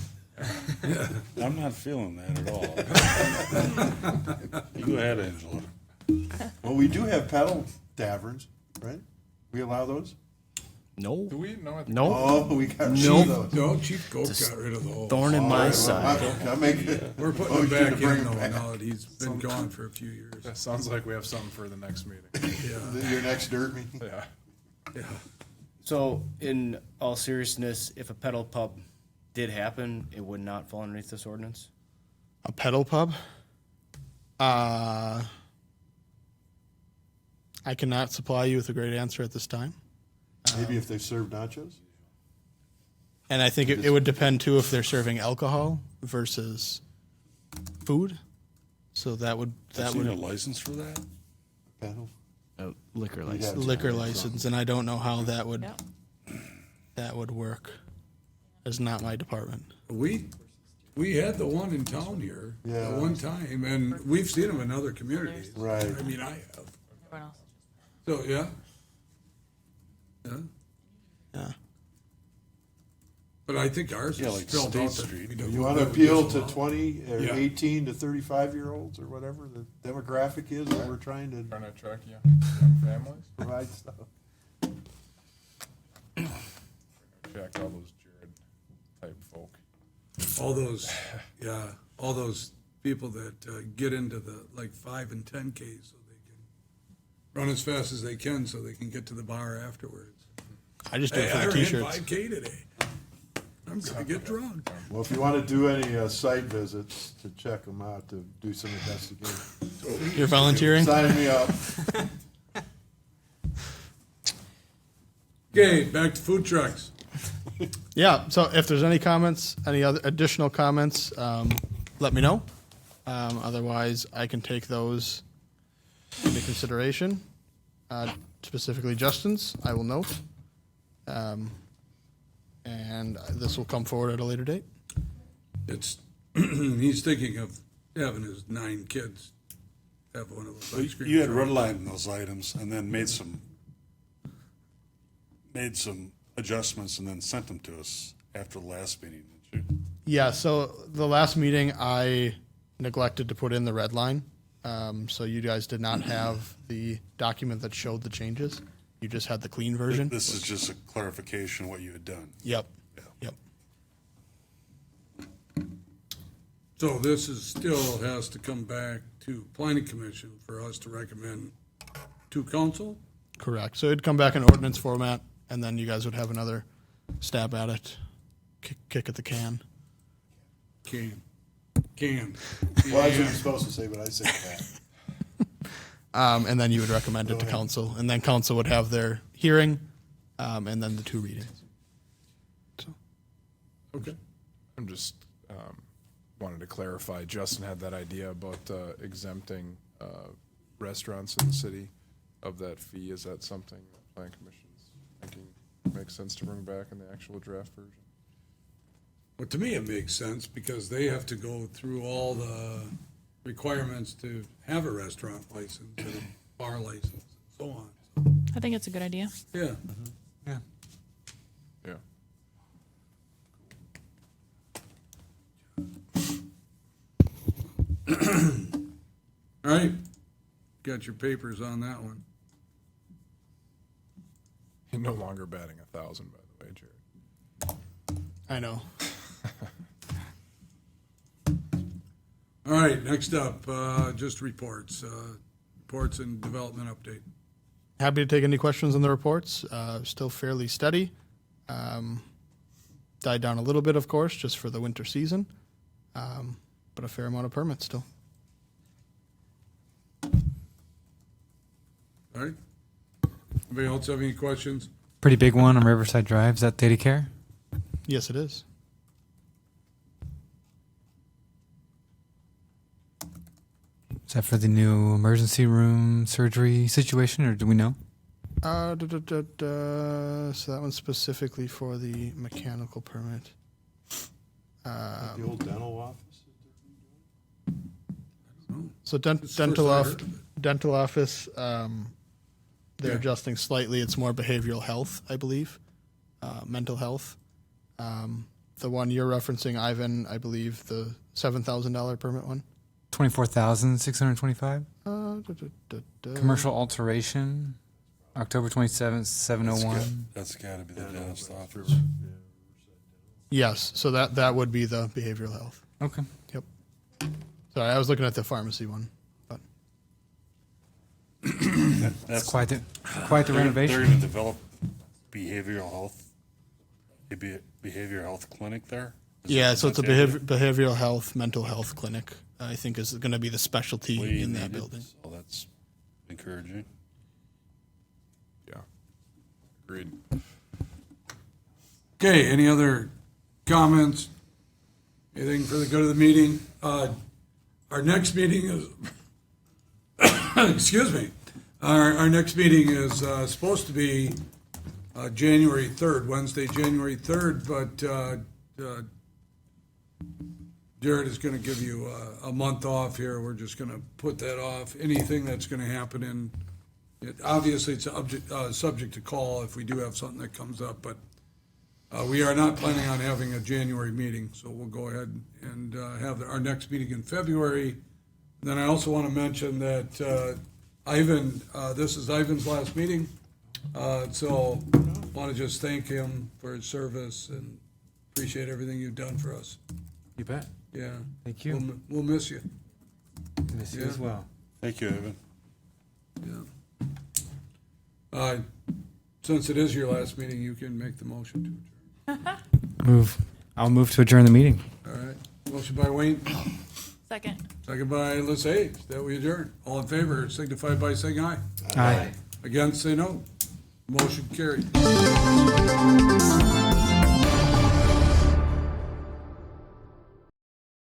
I'm not feeling that at all. You go ahead, Angela. Well, we do have pedal taverns, right? We allow those? No. Do we? No. Oh, we got rid of those. No, Chief Goat got rid of the whole. Thorn in my side. I'll make it. We're putting him motion to back bring in it though, back. now that he's been gone for a few years. That sounds like we have something for the next meeting. Yeah, Your next dirt meeting? Yeah. yeah. So, in all seriousness, if a pedal pub did happen, it would not fall underneath this ordinance? A pedal pub? I cannot supply you with a great answer at this time. Maybe if they serve nachos? And I think it would depend too if they're serving alcohol versus food. So that would I've seen a license for that? Pedal? Liquor You'd license. have to- liquor license, and I don't know how that would Yeah. work. It's not my department. We had the one in town here Yeah. at one time, and we've seen them in other communities. Right. I mean, I have. Everyone else. So, yeah. Yeah. Yeah. But I think ours Yeah, is like spelled State out that Street. we don't. You want to that we appeal to disallow. 20 or Yeah. 18 to 35-year-olds or whatever the demographic is that we're trying to Trying to attract young families. provide stuff? Attract all those Jared type folk. All those people that get into the like 5 and 10Ks so they can run as fast as they can so they can get to the bar afterwards. I just do it Hey, for I the ran t-shirts. 5K today. I'm gonna get drunk. Well, if you want to do any site visits to check them out, to do some investigation, You're volunteering? sign me up. Okay, back to food trucks. Yeah, so if there's any comments, any other additional comments, let me know. Otherwise, I can take those into consideration. Specifically Justin's, I will note. And this will come forward at a later date. It's, he's thinking of having his 9 kids have one of those ice cream. You had trucks. redlined those items and then made some adjustments and then sent them to us after the last meeting, didn't you? Yeah, so the last meeting, I neglected to put in the red line. So you guys did not have the document that showed the changes. You just had the clean version. This is just a clarification of what you had done. Yep, Yeah. yep. So this is still has to come back to planning commission for us to recommend to council? Correct. So it'd come back in ordinance format, and then you guys would have another stab at it, kick at the can. Can. Well, that's what you're supposed to say, but I said that. And then you would recommend it to council, and then council would have their hearing, and then the 2 readings. So, Okay. I'm just wanted to clarify. Justin had that idea about exempting restaurants in the city of that fee. Is that something the Plan Commission's thinking makes sense to bring back in the actual draft version? Well, to me, it makes sense because they have to go through all the requirements to have a restaurant license and a bar license and so on. I think it's a good idea. Yeah. Yeah. Yeah. All right. Got your papers on that one. You're no longer batting 1,000, by the way, Jared. I know. All right, next up, just reports. Reports and development update. Happy to take any questions on the reports. Still fairly steady. Died down a little bit, of course, just for the winter season, but a fair amount of permits still. All right. Anybody else have any questions? Pretty big one on Riverside Drive. Is that Data Care? Yes, it is. Is that for the new emergency room surgery situation, or do we know? So that one's specifically for the mechanical permit. The old dental office? So It's the first dental I off, heard of it. dental office, they're Yeah. adjusting slightly. It's more behavioral health, I believe, mental health. The one you're referencing, Ivan, I believe the $7,000 permit one. 24,625. Commercial alteration, October 27th, 7:01. That's gotta be the dentist office. Yes, so that would be the behavioral health. Okay. Yep. Sorry, I was looking at the pharmacy one, but That's quite the renovation. They're gonna develop behavioral health, a behavioral health clinic there? yeah, so it's a That's it? behavioral health, mental health clinic. I think is going to be the specialty We in that need it, building. So that's encouraging. Yeah. Agreed. Okay, any other comments? Anything for the good of the meeting? Our next meeting is, excuse me, our next meeting is supposed to be January 3rd, Wednesday, January 3rd, but Jared is going to give you a month off here. We're just going to put that off. Anything that's going to happen obviously it's subject to call if we do have something that comes up, but we are not planning on having a January meeting, so we'll go ahead and have our next meeting in February. And then I also want to mention that Ivan, this is Ivan's last meeting, so I want to just thank him for his service and appreciate everything you've done for us. You bet. Yeah. Thank you. We'll miss you. Miss you as well. Thank you, Evan. Yeah. Since it is your last meeting, you can make the motion to I'll move to adjourn the meeting. adjourn. All right. Motion by Wayne, Second. second by Liz Hayes, that we adjourn. All in favor signify by saying aye. Aye. Against, say no. Motion carried.